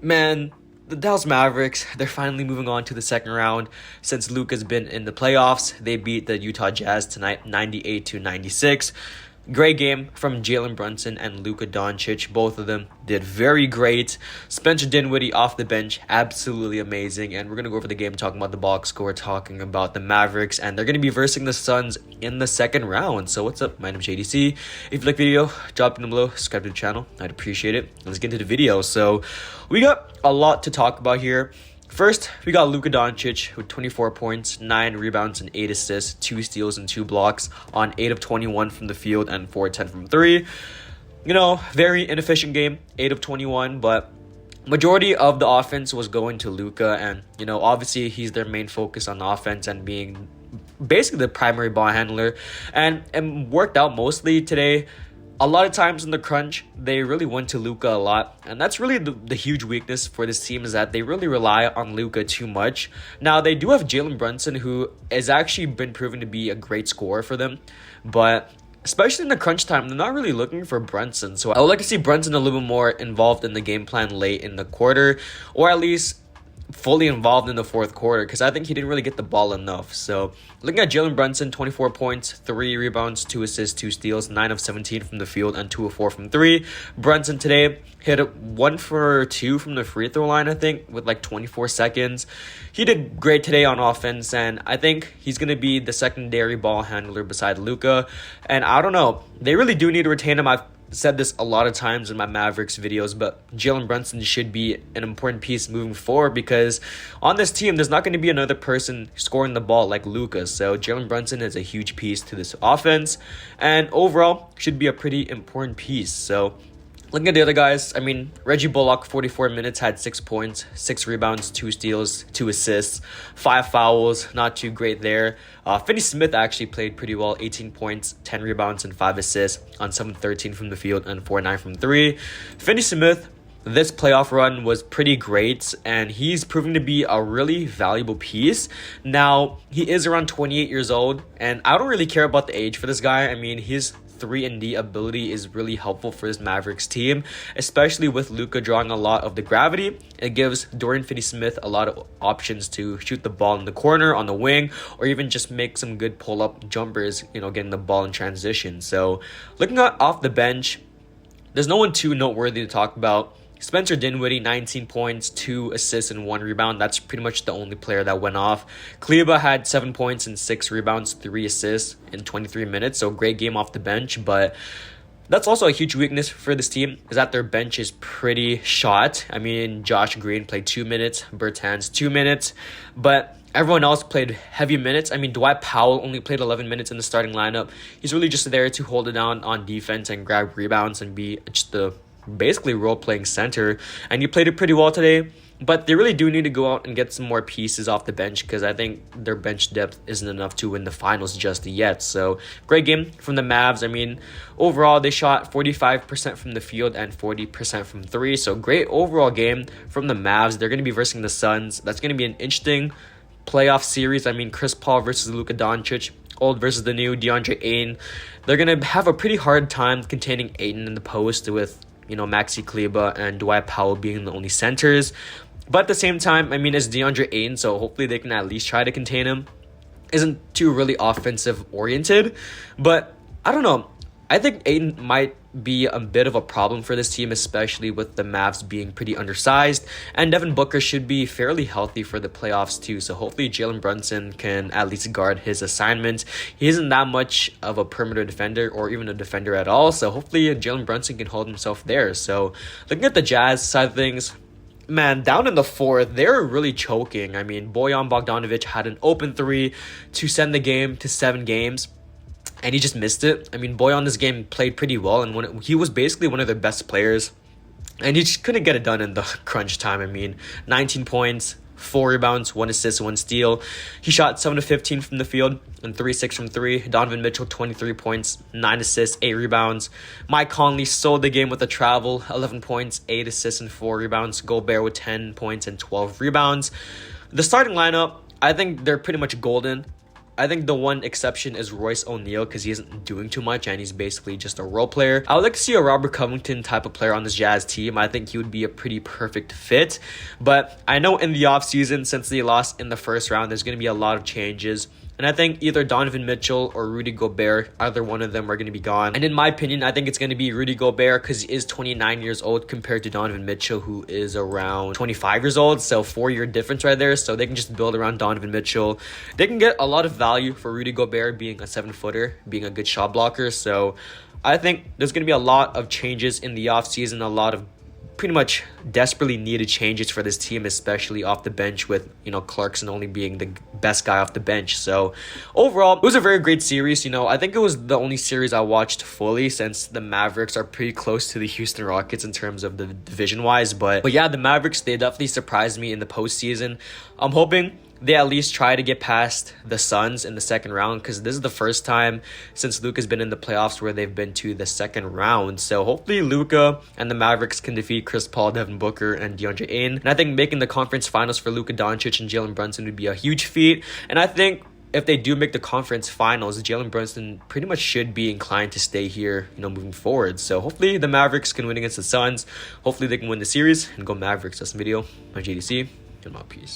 Man, the Dallas Mavericks, they're finally moving on to the second round. Since Luka's been in the playoffs, they beat the Utah Jazz tonight 98-96. Great game from Jalen Brunson and Luka Doncic. Both of them did very great. Spencer Dinwiddie off the bench, absolutely amazing. And we're going to go over the game talking about the box score, talking about the Mavericks. And they're going to be versing the Suns in the second round. So what's up? My name is JDC. If you like the video, drop it down below. Subscribe to the channel. I'd appreciate it. Let's get into the video. So we got a lot to talk about here. First, we got Luka Doncic with 24 points, 9 rebounds, and 8 assists, 2 steals, and 2 blocks on 8 of 21 from the field and 4 of 10 from 3. Very inefficient game, 8 of 21, but majority of the offense was going to Luka, and, obviously he's their main focus on offense and being basically the primary ball handler, and worked out mostly today. A lot of times in the crunch, they really went to Luka a lot. And that's really the huge weakness for this team, is that they really rely on Luka too much. Now, they do have Jalen Brunson, who has actually been proven to be a great scorer for them. But especially in the crunch time, they're not really looking for Brunson. So I would like to see Brunson a little bit more involved in the game plan late in the quarter. Or at least fully involved in the fourth quarter, because I think he didn't really get the ball enough. So looking at Jalen Brunson, 24 points, 3 rebounds, 2 assists, 2 steals, 9 of 17 from the field, and 2 of 4 from 3. Brunson today hit 1 for 2 from the free throw line, I think, with like 24 seconds. He did great today on offense, and I think he's going to be the secondary ball handler beside Luka. And I don't know, they really do need to retain him. I've said this a lot of times in my Mavericks videos, but Jalen Brunson should be an important piece moving forward, because on this team, there's not going to be another person scoring the ball like Luka. So Jalen Brunson is a huge piece to this offense, and overall should be a pretty important piece. So looking at the other guys, Reggie Bullock, 44 minutes, had 6 points, 6 rebounds, 2 steals, 2 assists, 5 fouls, not too great there. Finney Smith actually played pretty well, 18 points, 10 rebounds, and 5 assists on 7-13 from the field and 4-9 from 3. Finney Smith, this playoff run was pretty great, and he's proving to be a really valuable piece. Now, he is around 28 years old, and I don't really care about the age for this guy. His 3-and-D ability is really helpful for this Mavericks team, especially with Luka drawing a lot of the gravity. It gives Dorian Finney-Smith a lot of options to shoot the ball in the corner, on the wing, or even just make some good pull-up jumpers, getting the ball in transition. So looking at off the bench, there's no one too noteworthy to talk about. Spencer Dinwiddie, 19 points, 2 assists, and 1 rebound. That's pretty much the only player that went off. Kleber had 7 points and 6 rebounds, 3 assists in 23 minutes. So great game off the bench. But that's also a huge weakness for this team, is that their bench is pretty shot. Josh Green played 2 minutes, Bertans 2 minutes. But everyone else played heavy minutes. Dwight Powell only played 11 minutes in the starting lineup. He's really just there to hold it down on defense and grab rebounds and be just the basically role-playing center, and he played it pretty well today. But they really do need to go out and get some more pieces off the bench, because I think their bench depth isn't enough to win the finals just yet. So great game from the Mavs. Overall they shot 45% from the field and 40% from 3. So great overall game from the Mavs. They're going to be versing the Suns. That's going to be an interesting playoff series. Chris Paul versus Luka Doncic, old versus the new, DeAndre Ayton. They're going to have a pretty hard time containing Ayton in the post, with Maxi Kleber and Dwight Powell being the only centers. But at the same time, it's DeAndre Ayton, so hopefully they can at least try to contain him. Isn't too really offensive oriented, but I don't know. I think Ayton might be a bit of a problem for this team, especially with the Mavs being pretty undersized. And Devin Booker should be fairly healthy for the playoffs too. So hopefully Jalen Brunson can at least guard his assignments. He isn't that much of a perimeter defender or even a defender at all. So hopefully Jalen Brunson can hold himself there. So looking at the Jazz side of things, man, down in the fourth, they're really choking. Bojan Bogdanovic had an open 3 to send the game to 7 games. And he just missed it. Bojan this game played pretty well, and he was basically one of their best players. And he just couldn't get it done in the crunch time. 19 points, 4 rebounds, 1 assist, 1 steal. He shot 7 of 15 from the field and 3-6 from 3. Donovan Mitchell, 23 points, 9 assists, 8 rebounds. Mike Conley sold the game with a travel, 11 points, 8 assists, and 4 rebounds. Gobert with 10 points and 12 rebounds. The starting lineup, I think they're pretty much golden. I think the one exception is Royce O'Neal because he isn't doing too much and he's basically just a role player. I would like to see a Robert Covington type of player on this Jazz team. I think he would be a pretty perfect fit. But I know in the offseason, since they lost in the first round, there's going to be a lot of changes. And I think either Donovan Mitchell or Rudy Gobert, either one of them are going to be gone. And in my opinion, I think it's going to be Rudy Gobert because he is 29 years old compared to Donovan Mitchell, who is around 25 years old. So 4-year difference right there. So they can just build around Donovan Mitchell. They can get a lot of value for Rudy Gobert being a 7-footer, being a good shot blocker. So I think there's going to be a lot of changes in the offseason, a lot of pretty much desperately needed changes for this team, especially off the bench with, Clarkson only being the best guy off the bench. So overall, it was a very great series. I think it was the only series I watched fully since the Mavericks are pretty close to the Houston Rockets in terms of the division-wise. But yeah, the Mavericks, they definitely surprised me in the postseason. I'm hoping they at least try to get past the Suns in the second round because this is the first time since Luka's been in the playoffs where they've been to the second round. So hopefully Luka and the Mavericks can defeat Chris Paul, Devin Booker, and DeAndre Ayton. And I think making the conference finals for Luka Doncic and Jalen Brunson would be a huge feat. And I think if they do make the conference finals, Jalen Brunson pretty much should be inclined to stay here, moving forward. So hopefully the Mavericks can win against the Suns. Hopefully they can win the series and go Mavericks. That's the video. I'm JDC. Peace.